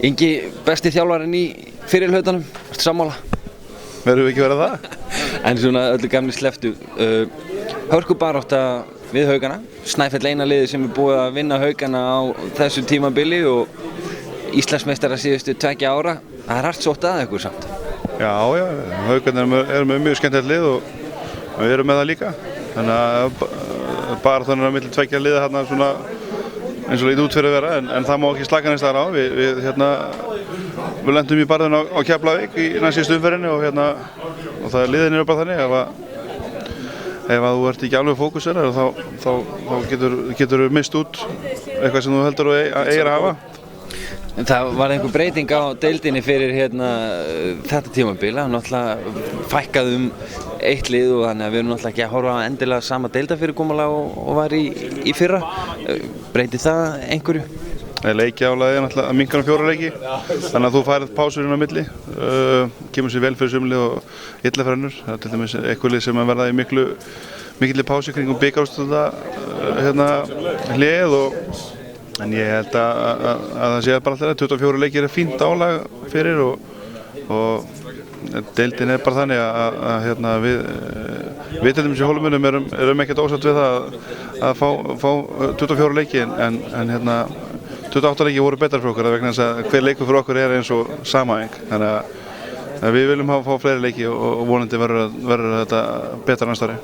Ingi, besti þjálfarinn í fyrirhlutanum, ertu sammála? Verðum við ekki verið það? En svona öllu gamni slepptu, hörkubarátta við Haukana, Snæfell eina liðið sem búið að vinna Haukana á þessu tímabili og Íslandsmeistarar síðustu 2 ára, það hart sótt að ykkur samt. Já, Haukarnir eru með mjög skemmtilegt lið og við erum með það líka. Þannig að baráttan á milli 2 liða hérna svona eins og lítið út fyrir að vera, en það má ekki slaka neins þar á. Við lentum í barðinu á Keflavík í næstsíðustu umferðinni og það liðin eru bara þannig ef þú ert ekki alveg fókuseraður þá getur þú mist út eitthvað sem þú heldur að eigir að hafa. En það var einhver breyting á deildinni fyrir þetta tímabil, það náttúrulega fækkað 1 lið og þannig að við erum náttúrulega ekki að horfa á endilega sama deildarfyrirkomulag og var í fyrra. Breytir það einhverju? Leikjaálagið er náttúrulega að minnka 4 leiki, þannig að þú færð pásur inn á milli, kemur sér vel fyrir sumlið og illa fyrir önnur. Það er til dæmis eitthvað lið sem verða í mikilli pásu kringum bikarúrslita hléð en ég held að það sé bara alltaf 24 leikir er fínt álag fyrir og deildin er bara þannig að við til dæmis í Hólumunum erum ekkert ósátt við það að fá 24 leiki en 28 leiki voru betra fyrir okkur vegna þess að hver leikur fyrir okkur er eins og samaæng. Þannig að við viljum fá fleiri leiki og vonandi verður þetta betra næsta ári.